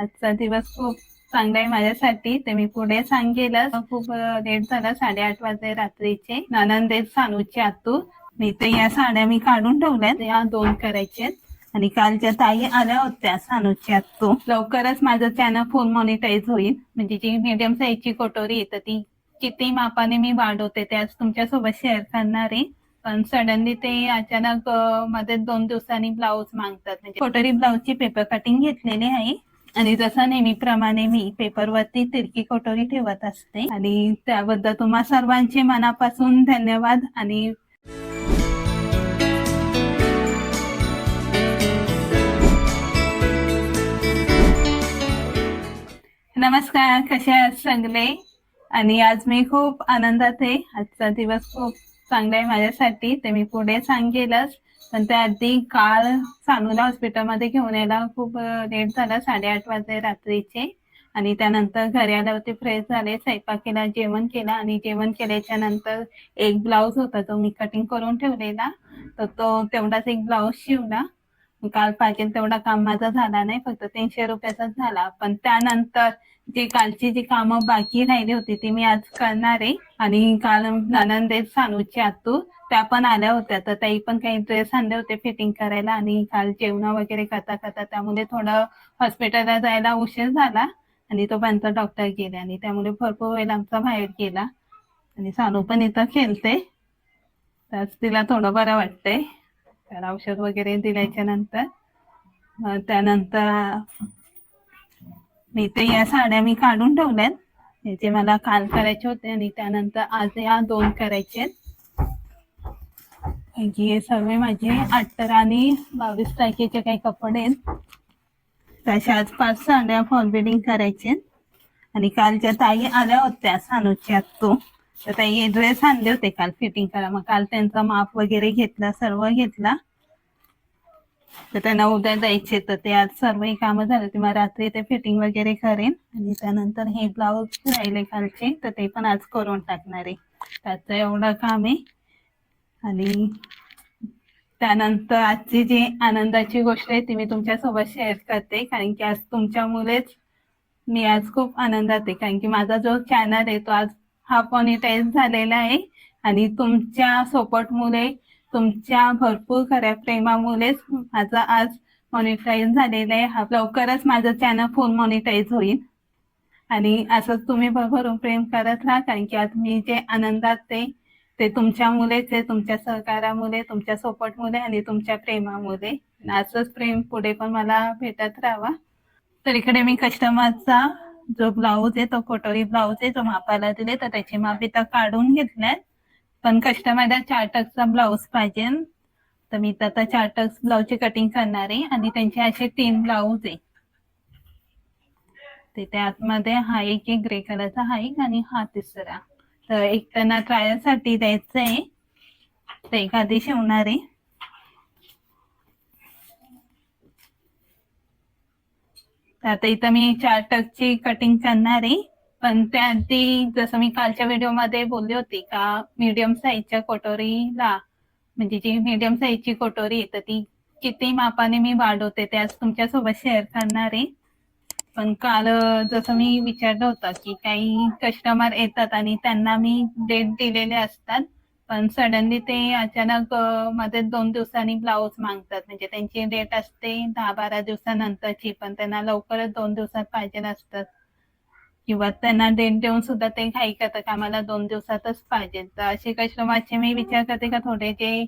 आजचा दिवस खूप चांगला आहे माझ्यासाठी. ते मी पुढे सांगेलच. खूप लेट झाला, 8:30 वाजले रात्रीचे. नणंद सानूची आतू. मी तर या साड्या मी काढून ठेवल्यात, या 2 करायच्यात. आणि कालच्या ताई आल्या होत्या सानूची आतू. लवकरच माझं चॅनल फुल मॉनिटाईज होईल. म्हणजे जी मीडियम साईजची कटोरी येतं ती किती मापाने मी वाढवते ते आज तुमच्यासोबत शेअर करणार आहे. पण सडनली ते अचानक मध्ये 2 दिवसांनी ब्लाऊज मागतात. म्हणजे कटोरी ब्लाऊजची पेपर कटिंग घेतलेली आहे. आणि जसं नेहमीप्रमाणे मी पेपरवरती तिरकी कटोरी ठेवत असते. आणि त्याबद्दल तुम्हा सर्वांचे मनापासून धन्यवाद. आणि नमस्कार, कसे आहात सगळे? आणि आज मी खूप आनंदात आहे. आजचा दिवस खूप चांगला आहे माझ्यासाठी. ते मी पुढे सांगेलच. पण त्याआधी काल सानूला हॉस्पिटलमध्ये घेऊन यायला खूप लेट झाला, 8:30 वाजले रात्रीचे. आणि त्यानंतर घरी आल्यावरती फ्रेश झाले, स्वयंपाक केला, जेवण केलं. आणि जेवण केल्याच्या नंतर एक ब्लाऊज होता तो मी कटिंग करून ठेवलेला, तर तो तेवढाच एक ब्लाऊज शिवला. काल पाहिजे तेवढा काम माझा झाला नाही, फक्त 300 रुपयाचाच झाला. पण त्यानंतर जी कालची जी कामं बाकी राहिली होती ती मी आज करणार आहे. आणि काल नणंद सानूची आतू त्या पण आल्या होत्या, तर त्याही पण काही ड्रेस आणले होते फिटिंग करायला. आणि काल जेवण वगैरे करता करता त्यामुळे थोडं हॉस्पिटलला जायला उशीर झाला. आणि तोपर्यंत डॉक्टर गेले आणि त्यामुळे भरपूर वेळ आमचा बाहेर गेला. आणि सानू पण इथं खेळते, तर तिला थोडं बरं वाटतंय. तर औषध वगैरे दिल्याच्या नंतर त्यानंतर मी ते या साड्या मी काढून ठेवल्यात. याचे मला काल करायचे होते आणि त्यानंतर आज या 2 करायचे. हे सर्व माझे 18 आणि 22 तारखेचे काही कपडे आहेत. तशा आज 5 साड्या फॉल बिडिंग करायचे. आणि कालच्या ताई आल्या होत्या सानूची आतू, तर ताई ड्रेस आणले होते काल फिटिंग करा. मग काल त्यांचा माप वगैरे घेतला, सर्व घेतला. तर त्यांना उद्या जायचे, तर ते आज सर्व कामं झाले. ते मग रात्री ते फिटिंग वगैरे करेन. आणि त्यानंतर हे ब्लाऊज राहिले कालचे, तर ते पण आज करून टाकणार आहे. त्याचं एवढं काम आहे. आणि त्यानंतर आजची जी आनंदाची गोष्ट आहे ती मी तुमच्यासोबत शेअर करते, कारण की आज तुमच्यामुळेच मी आज खूप आनंदात आहे. कारण की माझा जो चॅनल आहे तो आज हा मॉनिटाईज झालेला आहे. आणि तुमच्या सपोर्टमुळे, तुमच्या भरपूर खऱ्या प्रेमामुळेच माझा आज मॉनिटाईज झालेला आहे. हा लवकरच माझं चॅनल फुल मॉनिटाईज होईल. आणि असंच तुम्ही भरभरून प्रेम करत राहा, कारण की आज मी जे आनंदात आहे ते तुमच्यामुळेच आहे, तुमच्या सहकारामुळे, तुमच्या सपोर्टमुळे आणि तुमच्या प्रेमामुळे. असंच प्रेम पुढे पण मला भेटत राहावा. तर इकडे मी कस्टमरचा जो ब्लाऊज आहे तो कटोरी ब्लाऊज आहे, जो मापाला दिले, तर त्याची माप इथं काढून घेतल्यात. पण कस्टमरला 4 टक्सचा ब्लाऊज पाहिजे, तर मी आता 4 टक्स ब्लाऊजची कटिंग करणार आहे. आणि त्यांचे असे 3 ब्लाऊज आहे. ते त्यामध्ये हा एक ग्रे कलरचा, हा एक आणि हा तिसरा. तर एक त्यांना ट्रायलसाठी द्यायचं आहे, तर एखादी शिवणार आहे. तर आता इथं मी 4 टक्सची कटिंग करणार आहे. पण त्याआधी जसं मी कालच्या व्हिडिओमध्ये बोलली होती का मीडियम साईजच्या कटोरीला, म्हणजे जी मीडियम साईजची कटोरी आहे तर ती किती मापाने मी वाढवते ते आज तुमच्यासोबत शेअर करणार आहे. पण काल जसं मी विचारलं होतं की काही कस्टमर येतात आणि त्यांना मी डेट दिलेले असतात, पण सडनली ते अचानक मध्ये 2 दिवसांनी ब्लाऊज मागतात. म्हणजे त्यांची डेट असते 10-12 दिवसानंतरची, पण त्यांना लवकरच 2 दिवसात पाहिजे असतात. किंवा त्यांना डेट देऊन सुद्धा ते घाई करतात की आम्हाला 2 दिवसातच पाहिजे. तर असे कस्टमरचे मी विचार करते का थोडे जे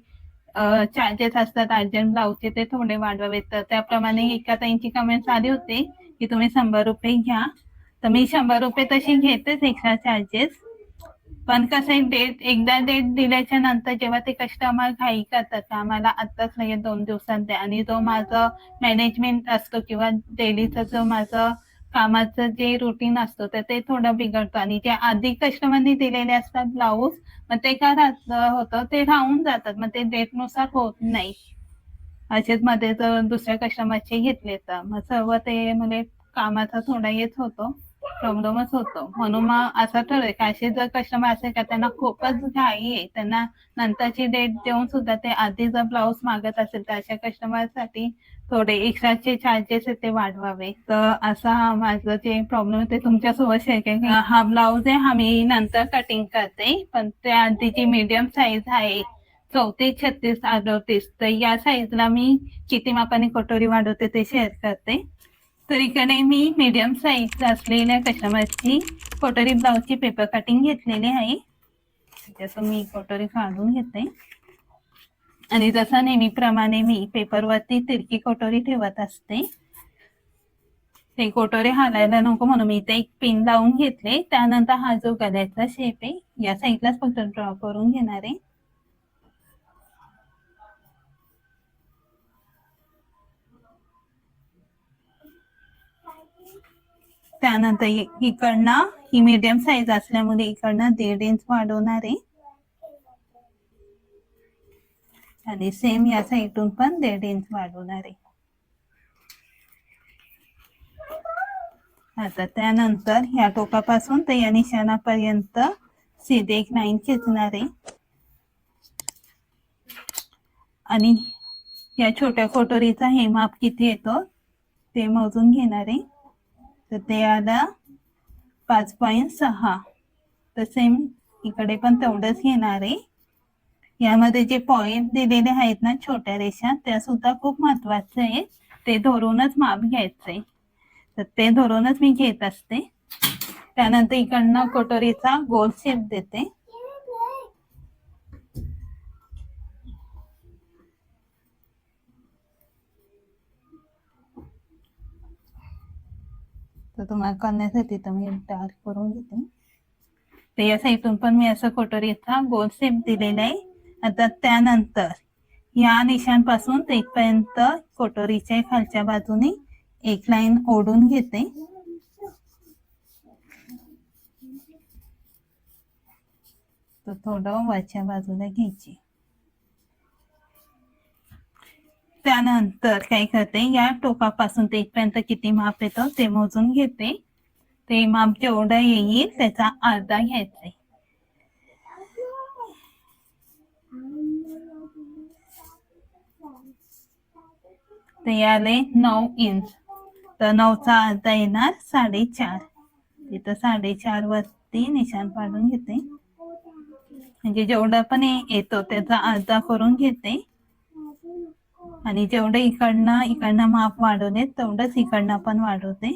चार्जेस असतात अर्जंट ब्लाऊजचे ते थोडे वाढवावेत. तर त्याप्रमाणे एका ताईंची कमेंट्स आली होती की तुम्ही 100 रुपये घ्या, तर मी 100 रुपये तशी घेतेच एक्स्ट्रा चार्जेस. पण कसं आहे, एकदा डेट दिल्याच्या नंतर जेव्हा ते कस्टमर घाई करतात का आम्हाला आत्ताच लगेच 2 दिवसात द्या, आणि जो माझं मॅनेजमेंट असतो किंवा डेलीचं जो माझं कामाचं जे रुटीन असतं तर ते थोडं बिघडतं. आणि जे आधी कस्टमरनी दिलेले असतात ब्लाऊज, मग ते काय होतं, ते राहून जातात, मग ते डेटनुसार होत नाही. असेच मध्ये जर दुसऱ्या कस्टमरचे घेतले तर मग सर्व ते म्हणजे कामाचा थोडा येत होतो, प्रॉब्लेमच होतो. म्हणून मग असं ठरवलं की असे जर कस्टमर असेल का त्यांना खूपच घाई आहे, त्यांना नंतरची डेट देऊन सुद्धा ते आधी जर ब्लाऊज मागत असेल तर अशा कस्टमरसाठी थोडे एक्स्ट्राचे चार्जेस आहेत ते वाढवावे. तर असा माझं जे प्रॉब्लेम आहे ते तुमच्यासोबत शेअर केले. हा ब्लाऊज आहे हा मी नंतर कटिंग करते, पण त्या आधी जी मीडियम साईज आहे 34, 36, 38 तर या साईजला मी किती मापाने कटोरी वाढवते ते शेअर करते. तर इकडे मी मीडियम साईज असलेल्या कस्टमरची कटोरी ब्लाऊजची पेपर कटिंग घेतलेली आहे. त्याचं मी कटोरी काढून घेते आणि जसं नेहमीप्रमाणे मी पेपरवरती तिरकी कटोरी ठेवत असते. ते कटोरी हालायला नको म्हणून मी इथे एक पिन लावून घेतले. त्यानंतर हा जो गळ्याचा शेप आहे या साईडलाच फक्त ड्रॉ करून घेणार आहे. त्यानंतर इकडनं ही मीडियम साईज असल्यामुळे इकडनं 1.5 इंच वाढवणार आहे आणि सेम या साईडून पण 1.5 इंच वाढवणार आहे. आता त्यानंतर या टोकापासून तर या निशाणापर्यंत सीधे एक लाईन खेचणार आहे आणि या छोट्या कटोरीचा हे माप किती येतो ते मोजून घेणार आहे. तर ते आलं 5.6. तर सेम इकडे पण तेवढंच घेणार आहे. यामध्ये जे पॉइंट दिलेले आहेत ना छोट्या रेषा त्या सुद्धा खूप महत्वाचे आहेत. ते धरूनच माप घ्यायचंय. तर ते धरूनच मी घेत असते. त्यानंतर इकडनं कटोरीचा गोल शेप देते. तर तुम्हाला करण्यासाठी तर मी डार्क करून घेते. तर या साईडून पण मी असं कटोरीचा गोल शेप दिलेला आहे. आता त्यानंतर या निशांपासून ते इथपर्यंत कटोरीच्या खालच्या बाजूने एक लाईन ओढून घेते. तर थोडं वरच्या बाजूला घ्यायची. त्यानंतर काय करते या टोकापासून ते इथपर्यंत किती माप येतं ते मोजून घेते. ते माप जेवढं येईल त्याचा अर्धा घ्यायचा. ते आले 9 इंच. तर 9चा अर्धा येणार 4.5. तिथं 4.5 वरती निशाण पाडून घेते. म्हणजे जेवढं पण येतो त्याचा अर्धा करून घेते आणि जेवढं इकडनं माप वाढवले तेवढंच इकडनं पण वाढवते.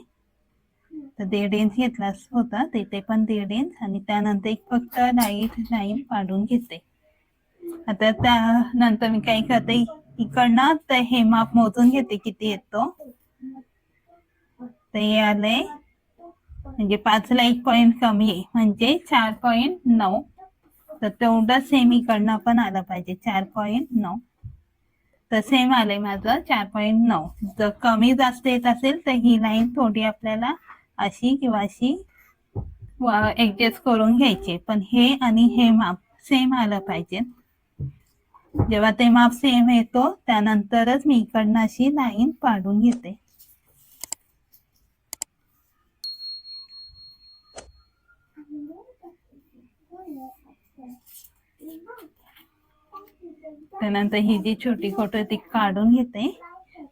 तर 1.5 इंच घेतला होता तिथे पण 1.5 इंच आणि त्यानंतर एक फक्त लाईट लाईन पाडून घेते. आता त्यानंतर मी काय करते इकडनं तर हे माप मोजून घेते किती येतो. ते आले म्हणजे 5ला 1 पॉइंट कमी आहे म्हणजे 4.9. तर तेवढं सेम इकडनं पण आलं पाहिजे 4.9. तर सेम आलंय माझं 4.9. जर कमी जास्त येत असेल तर ही लाईन थोडी आपल्याला अशी किंवा अशी ऍडजस्ट करून घ्यायची. पण हे आणि हे माप सेम आलं पाहिजे. जेव्हा ते माप सेम येतो त्यानंतरच मी इकडनं अशी लाईन पाडून घेते. त्यानंतर ही जी छोटी कटोरी ती काढून घेते.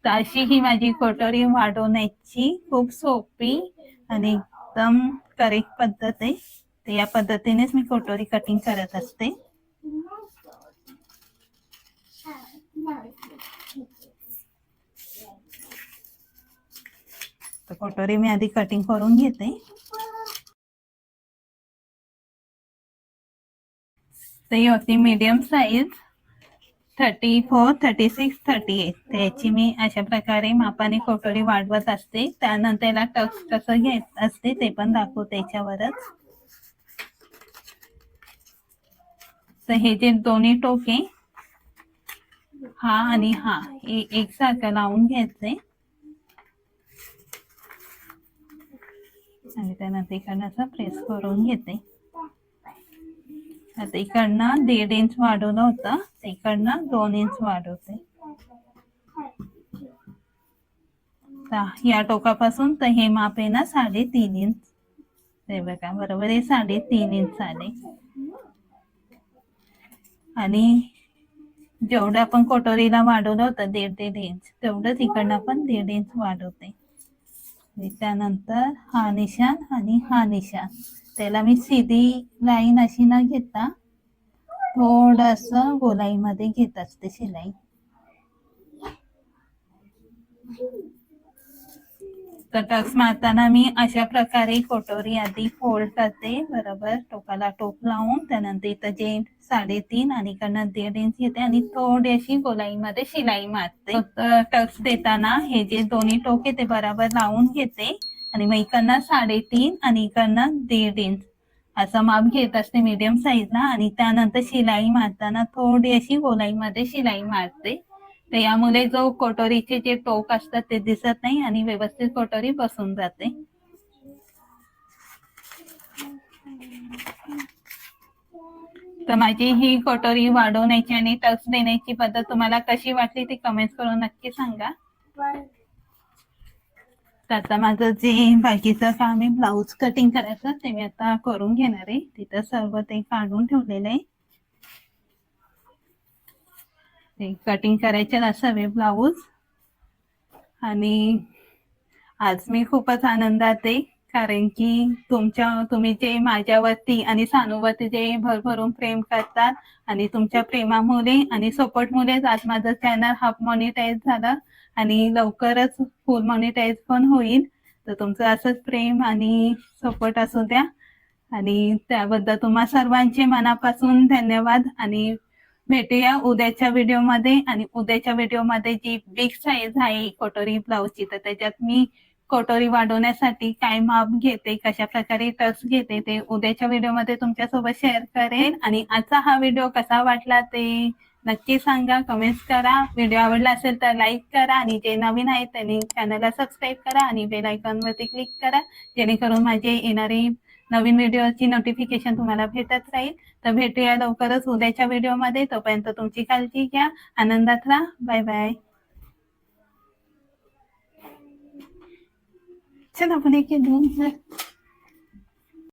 तर अशी ही माझी कटोरी वाढवण्याची खूप सोपी आणि एकदम करेक्ट पद्धत आहे. तर या पद्धतीनेच मी कटोरी कटिंग करत असते. तर कटोरी मी आधी कटिंग करून घेते. तर ही होती मीडियम साईज 34, 36, 38. त्याची मी अशा प्रकारे मापाने कटोरी वाढवत असते. त्यानंतर त्याला टक्स कसं घेत असते ते पण दाखवते त्याच्यावरच. तर हे जे दोन्ही टोके हा आणि हा एकसारखं लावून घ्यायचे आणि त्यानंतर इकडनं असं प्रेस करून घेते. आता इकडनं 1.5 इंच वाढवलं होतं इकडनं 2 इंच वाढवते. या टोकापासून तर हे माप आहे ना 3.5 इंच. ते बघा बरोबर आहे 3.5 इंच आले. आणि जेवढं आपण कटोरीला वाढवलं होतं 1.5 इंच तेवढंच इकडनं पण 1.5 इंच वाढवते. त्यानंतर हा निशाण आणि हा निशाण त्याला मी सीधी लाईन अशी न घेता थोडस गोलाईमध्ये घेत असते शिलाई. तर टक्स मारताना मी अशा प्रकारे कटोरी आधी फोल्ड करते बरोबर टोकाला टोक लावून. त्यानंतर इथं जे 3.5 आणि इकडनं 1.5 इंच घेते आणि थोडी अशी गोलाईमध्ये शिलाई मारते. टक्स देताना हे जे दोन्ही टोक आहे ते बरोबर लावून घेते आणि मग इकडनं 3.5 आणि इकडनं 1.5 इंच असं माप घेत असते मीडियम साईजला. आणि त्यानंतर शिलाई मारताना थोडी अशी गोलाईमध्ये शिलाई मारते. तर यामुळे जो कटोरीचे जे टोक असतात ते दिसत नाही आणि व्यवस्थित कटोरी बसून जाते. तर माझी ही कटोरी वाढवण्याची आणि टक्स देण्याची पद्धत तुम्हाला कशी वाटली ती कमेंट करून नक्की सांगा. तर आता माझं जे बाकीचं काम आहे ब्लाऊज कटिंग करायचं ते मी आता करून घेणार आहे. तिथं सर्व ते काढून ठेवलेलं आहे. ते कटिंग करायचे असावे ब्लाऊज. आणि आज मी खूपच आनंदात आहे कारण की तुम्ही जे माझ्यावरती आणि सानूवरती जे भरभरून प्रेम करतात आणि तुमच्या प्रेमामुळे आणि सपोर्टमुळेच आज माझं चॅनल हाफ मॉनिटाईज झालं आणि लवकरच फुल मॉनिटाईज पण होईल. तर तुमचं असंच प्रेम आणि सपोर्ट असू द्या आणि त्याबद्दल तुम्हा सर्वांचे मनापासून धन्यवाद. आणि भेटूया उद्याच्या व्हिडिओमध्ये. आणि उद्याच्या व्हिडिओमध्ये जी बिग साईज आहे कटोरी ब्लाऊजची तर त्याच्यात मी कटोरी वाढवण्यासाठी काय माप घेते कशा प्रकारे टक्स घेते ते उद्याच्या व्हिडिओमध्ये तुमच्यासोबत शेअर करेन. आणि आजचा हा व्हिडिओ कसा वाटला ते नक्की सांगा, कमेंट्स करा. व्हिडिओ आवडला असेल तर लाईक करा आणि जे नवीन आहेत त्यांनी चॅनलला सबस्क्राईब करा आणि बेल आयकॉनवरती क्लिक करा जेणेकरून माझे येणारे नवीन व्हिडिओची नोटिफिकेशन तुम्हाला भेटत राहील. तर भेटूया लवकरच उद्याच्या व्हिडिओमध्ये. तोपर्यंत तुमची काळजी घ्या, आनंदात राहा. Bye bye. चला आपण एक